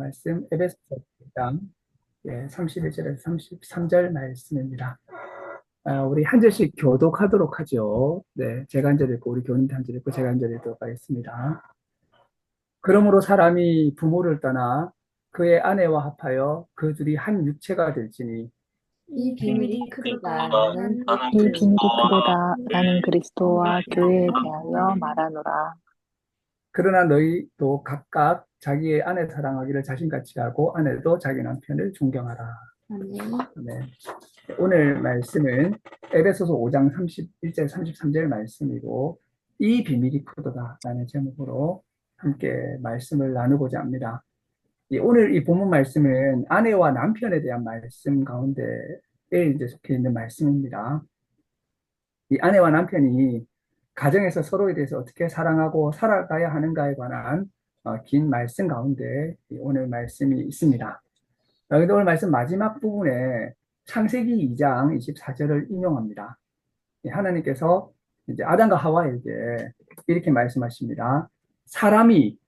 말씀 에베소서 1장 31절에서 33절 말씀입니다. 우리 한 절씩 교독하도록 하죠. 네, 제가 한 절 읽고 우리 교우님도 한 절 읽고 제가 한 절 읽도록 하겠습니다. 그러므로 사람이 부모를 떠나 그의 아내와 합하여 그 둘이 한 육체가 될지니 이 비밀이 크도다. 나는 이 비밀이 크도다. 나는 그리스도와 교회에 대하여 말하노라. 그러나 너희도 각각 자기의 아내 사랑하기를 자신같이 하고 아내도 자기 남편을 존경하라. 네. 오늘 말씀은 에베소서 5장 31절 33절 말씀이고 이 비밀이 크도다 라는 제목으로 함께 말씀을 나누고자 합니다. 오늘 이 본문 말씀은 아내와 남편에 대한 말씀 가운데에 이제 속해 있는 말씀입니다. 이 아내와 남편이 가정에서 서로에 대해서 어떻게 사랑하고 살아가야 하는가에 관한 긴 말씀 가운데 오늘 말씀이 있습니다. 근데 오늘 말씀 마지막 부분에 창세기 2장 24절을 인용합니다. 하나님께서 이제 아담과 하와에게 이렇게 말씀하십니다. 사람이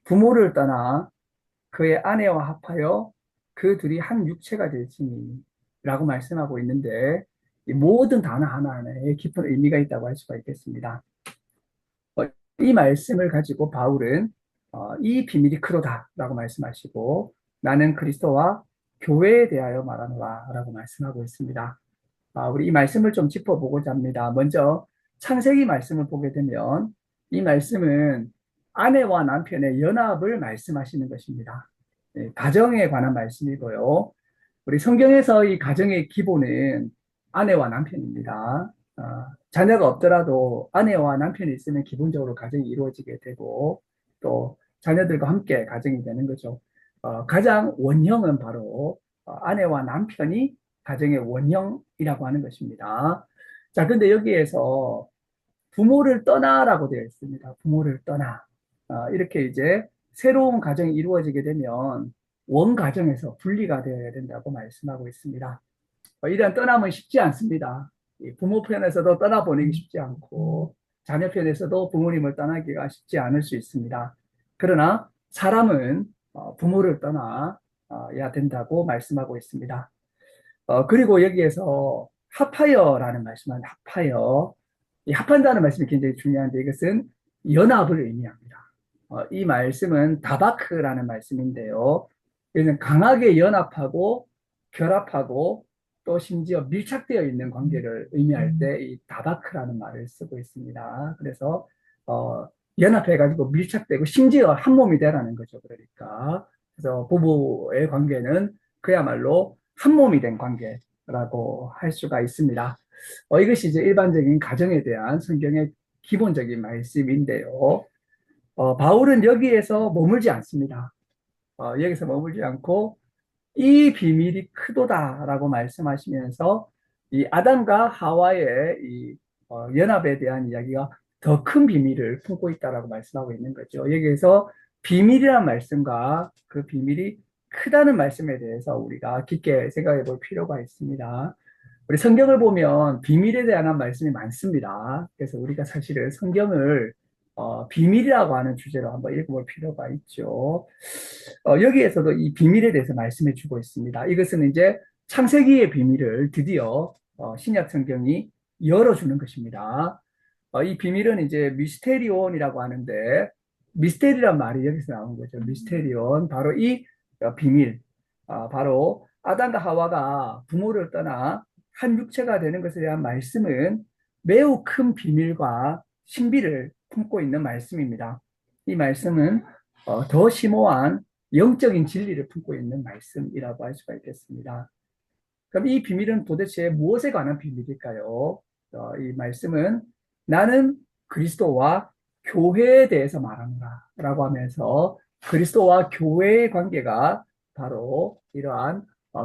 부모를 떠나 그의 아내와 합하여 그 둘이 한 육체가 될지니 라고 말씀하고 있는데 이 모든 단어 하나하나에 깊은 의미가 있다고 할 수가 있겠습니다. 이 말씀을 가지고 바울은 이 비밀이 크도다 라고 말씀하시고 나는 그리스도와 교회에 대하여 말하노라 라고 말씀하고 있습니다. 우리 이 말씀을 좀 짚어보고자 합니다. 먼저 창세기 말씀을 보게 되면 이 말씀은 아내와 남편의 연합을 말씀하시는 것입니다. 가정에 관한 말씀이고요. 우리 성경에서 이 가정의 기본은 아내와 남편입니다. 자녀가 없더라도 아내와 남편이 있으면 기본적으로 가정이 이루어지게 되고 또 자녀들과 함께 가정이 되는 거죠. 가장 원형은 바로 아내와 남편이 가정의 원형이라고 하는 것입니다. 자, 근데 여기에서 부모를 떠나라고 되어 있습니다. 부모를 떠나. 이렇게 이제 새로운 가정이 이루어지게 되면 원 가정에서 분리가 되어야 된다고 말씀하고 있습니다. 이러한 떠남은 쉽지 않습니다. 부모 편에서도 떠나보내기 쉽지 않고 자녀 편에서도 부모님을 떠나기가 쉽지 않을 수 있습니다. 그러나 사람은 부모를 떠나야 된다고 말씀하고 있습니다. 그리고 여기에서 합하여라는 말씀은 합하여. 이 합한다는 말씀이 굉장히 중요한데 이것은 연합을 의미합니다. 이 말씀은 다바크라는 말씀인데요. 이것은 강하게 연합하고 결합하고 또 심지어 밀착되어 있는 관계를 의미할 때 이 다바크라는 말을 쓰고 있습니다. 그래서 연합해가지고 밀착되고 심지어 한 몸이 되라는 거죠. 그러니까 그래서 부부의 관계는 그야말로 한 몸이 된 관계라고 할 수가 있습니다. 이것이 이제 일반적인 가정에 대한 성경의 기본적인 말씀인데요. 바울은 여기에서 머물지 않습니다. 여기서 머물지 않고 이 비밀이 크도다라고 말씀하시면서 이 아담과 하와의 이 연합에 대한 이야기가 더 큰 비밀을 품고 있다라고 말씀하고 있는 거죠. 여기에서 비밀이란 말씀과 그 비밀이 크다는 말씀에 대해서 우리가 깊게 생각해 볼 필요가 있습니다. 우리 성경을 보면 비밀에 대한 말씀이 많습니다. 그래서 우리가 사실은 성경을 비밀이라고 하는 주제로 한번 읽어볼 필요가 있죠. 여기에서도 이 비밀에 대해서 말씀해 주고 있습니다. 이것은 이제 창세기의 비밀을 드디어 신약 성경이 열어주는 것입니다. 이 비밀은 이제 미스테리온이라고 하는데 미스테리란 말이 여기서 나온 거죠. 미스테리온 바로 이 비밀, 바로 아담과 하와가 부모를 떠나 한 육체가 되는 것에 대한 말씀은 매우 큰 비밀과 신비를 품고 있는 말씀입니다. 이 말씀은 더 심오한 영적인 진리를 품고 있는 말씀이라고 할 수가 있겠습니다. 그럼 이 비밀은 도대체 무엇에 관한 비밀일까요? 이 말씀은 나는 그리스도와 교회에 대해서 말한다 라고 하면서 그리스도와 교회의 관계가 바로 이러한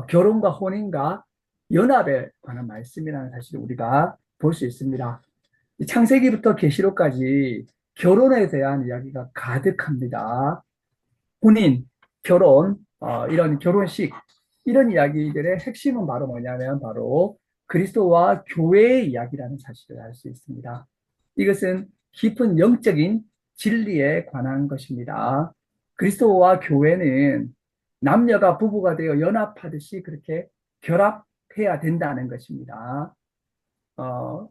결혼과 혼인과 연합에 관한 말씀이라는 사실을 우리가 볼 수 있습니다. 창세기부터 계시록까지 결혼에 대한 이야기가 가득합니다. 혼인, 결혼, 이런 결혼식, 이런 이야기들의 핵심은 바로 뭐냐면 바로 그리스도와 교회의 이야기라는 사실을 알 수 있습니다. 이것은 깊은 영적인 진리에 관한 것입니다. 그리스도와 교회는 남녀가 부부가 되어 연합하듯이 그렇게 결합해야 된다는 것입니다.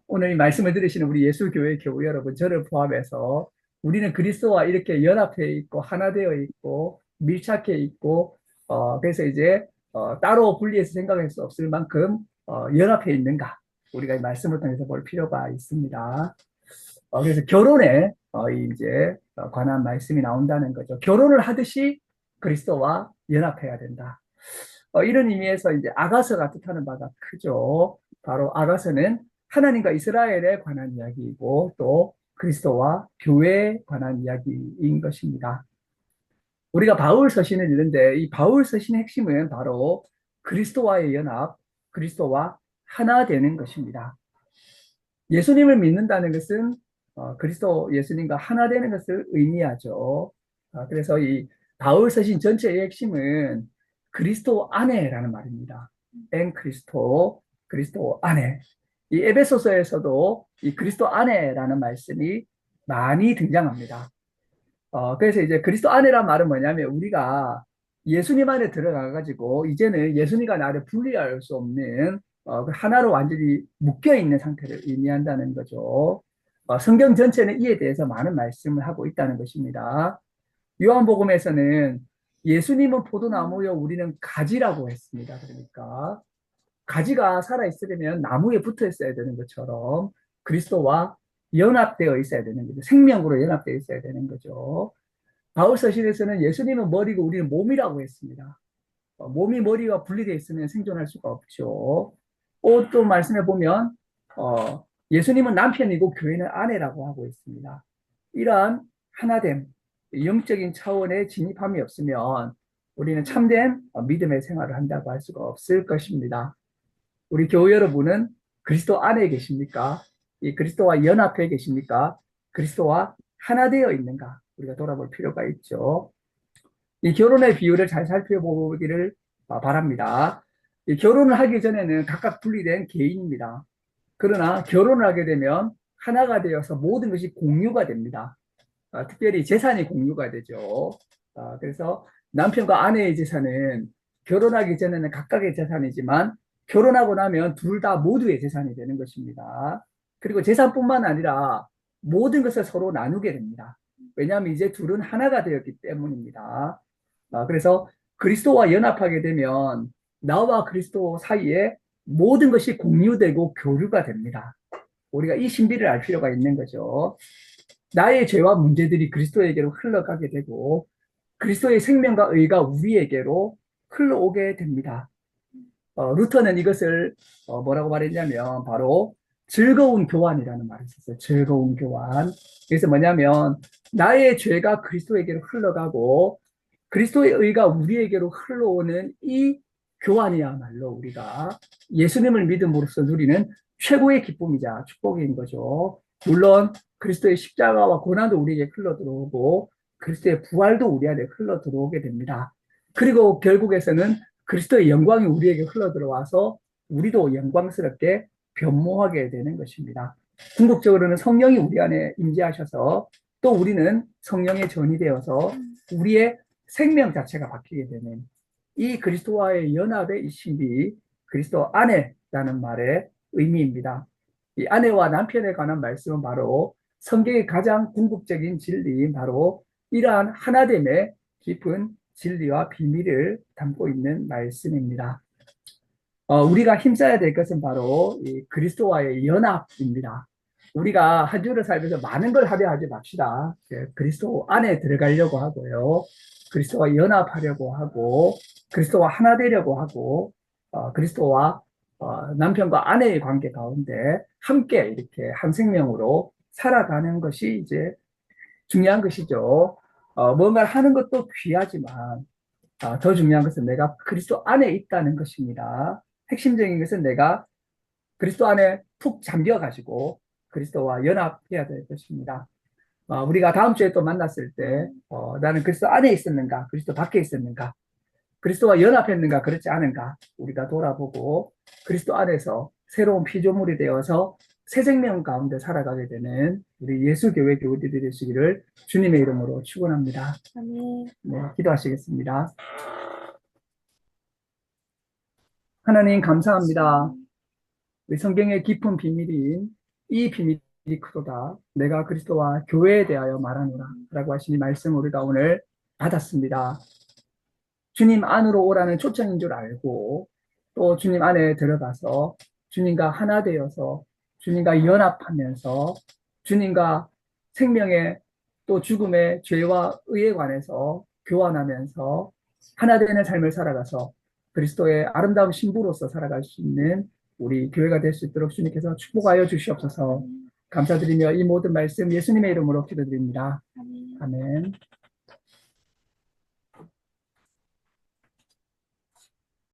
오늘 이 말씀을 들으시는 우리 예수교회 교우 여러분, 저를 포함해서 우리는 그리스도와 이렇게 연합해 있고, 하나 되어 있고, 밀착해 있고, 그래서 이제, 따로 분리해서 생각할 수 없을 만큼, 연합해 있는가. 우리가 이 말씀을 통해서 볼 필요가 있습니다. 그래서 결혼에, 이제, 관한 말씀이 나온다는 거죠. 결혼을 하듯이 그리스도와 연합해야 된다. 이런 의미에서 이제 아가서가 뜻하는 바가 크죠. 바로 아가서는 하나님과 이스라엘에 관한 이야기이고 또 그리스도와 교회에 관한 이야기인 것입니다. 우리가 바울 서신을 읽는데 이 바울 서신의 핵심은 바로 그리스도와의 연합, 그리스도와 하나 되는 것입니다. 예수님을 믿는다는 것은 그리스도 예수님과 하나 되는 것을 의미하죠. 그래서 이 바울 서신 전체의 핵심은 그리스도 안에라는 말입니다. 엔 그리스도, 그리스도 안에. 이 에베소서에서도 이 그리스도 안에라는 말씀이 많이 등장합니다. 그래서 이제 그리스도 안에란 말은 뭐냐면 우리가 예수님 안에 들어가가지고 이제는 예수님과 나를 분리할 수 없는 그 하나로 완전히 묶여 있는 상태를 의미한다는 거죠. 성경 전체는 이에 대해서 많은 말씀을 하고 있다는 것입니다. 요한복음에서는 예수님은 포도나무요, 우리는 가지라고 했습니다. 그러니까 가지가 살아있으려면 나무에 붙어 있어야 되는 것처럼 그리스도와 연합되어 있어야 되는 거죠. 생명으로 연합되어 있어야 되는 거죠. 바울 서신에서는 예수님은 머리고 우리는 몸이라고 했습니다. 몸이 머리와 분리되어 있으면 생존할 수가 없죠. 또 말씀해 보면 예수님은 남편이고 교회는 아내라고 하고 있습니다. 이러한 하나됨, 영적인 차원의 진입함이 없으면 우리는 참된 믿음의 생활을 한다고 할 수가 없을 것입니다. 우리 교우 여러분은 그리스도 안에 계십니까? 이 그리스도와 연합해 계십니까? 그리스도와 하나 되어 있는가? 우리가 돌아볼 필요가 있죠. 이 결혼의 비율을 잘 살펴보기를 바랍니다. 이 결혼을 하기 전에는 각각 분리된 개인입니다. 그러나 결혼을 하게 되면 하나가 되어서 모든 것이 공유가 됩니다. 특별히 재산이 공유가 되죠. 그래서 남편과 아내의 재산은 결혼하기 전에는 각각의 재산이지만 결혼하고 나면 둘 다 모두의 재산이 되는 것입니다. 그리고 재산뿐만 아니라 모든 것을 서로 나누게 됩니다. 왜냐하면 이제 둘은 하나가 되었기 때문입니다. 그래서 그리스도와 연합하게 되면 나와 그리스도 사이에 모든 것이 공유되고 교류가 됩니다. 우리가 이 신비를 알 필요가 있는 거죠. 나의 죄와 문제들이 그리스도에게로 흘러가게 되고 그리스도의 생명과 의가 우리에게로 흘러오게 됩니다. 루터는 이것을 뭐라고 말했냐면 바로 즐거운 교환이라는 말을 썼어요. 즐거운 교환. 그래서 뭐냐면 나의 죄가 그리스도에게로 흘러가고 그리스도의 의가 우리에게로 흘러오는 이 교환이야말로 우리가 예수님을 믿음으로써 누리는 최고의 기쁨이자 축복인 거죠. 물론 그리스도의 십자가와 고난도 우리에게 흘러 들어오고 그리스도의 부활도 우리 안에 흘러 들어오게 됩니다. 그리고 결국에서는 그리스도의 영광이 우리에게 흘러 들어와서 우리도 영광스럽게 변모하게 되는 것입니다. 궁극적으로는 성령이 우리 안에 임재하셔서 또 우리는 성령의 전이 되어서 우리의 생명 자체가 바뀌게 되는 이 그리스도와의 연합의 이 신비, 그리스도 안에라는 말의 의미입니다. 이 아내와 남편에 관한 말씀은 바로 성경의 가장 궁극적인 진리인 바로 이러한 하나됨의 깊은 진리와 비밀을 담고 있는 말씀입니다. 우리가 힘써야 될 것은 바로 이 그리스도와의 연합입니다. 우리가 한 주를 살면서 많은 걸 하려 하지 맙시다. 그리스도 안에 들어가려고 하고요. 그리스도와 연합하려고 하고, 그리스도와 하나 되려고 하고, 그리스도와 남편과 아내의 관계 가운데 함께 이렇게 한 생명으로 살아가는 것이 이제 중요한 것이죠. 뭔가를 하는 것도 귀하지만 더 중요한 것은 내가 그리스도 안에 있다는 것입니다. 핵심적인 것은 내가 그리스도 안에 푹 잠겨가지고 그리스도와 연합해야 될 것입니다. 우리가 다음 주에 또 만났을 때 나는 그리스도 안에 있었는가, 그리스도 밖에 있었는가, 그리스도와 연합했는가, 그렇지 않은가 우리가 돌아보고 그리스도 안에서 새로운 피조물이 되어서 새 생명 가운데 살아가게 되는 우리 예수교회 교우들이 되시기를 주님의 이름으로 축원합니다. 아멘. 네, 기도하시겠습니다. 하나님 감사합니다. 우리 성경의 깊은 비밀인 이 비밀이 크도다. 내가 그리스도와 교회에 대하여 말하노라 라고 하신 이 말씀 우리가 오늘 받았습니다. 주님 안으로 오라는 초청인 줄 알고 또 주님 안에 들어가서 주님과 하나 되어서 주님과 연합하면서 주님과 생명의 또 죽음의 죄와 의에 관해서 교환하면서 하나 되는 삶을 살아가서 그리스도의 아름다운 신부로서 살아갈 수 있는 우리 교회가 될 수 있도록 주님께서 축복하여 주시옵소서. 감사드리며 이 모든 말씀 예수님의 이름으로 기도드립니다. 아멘. 아멘.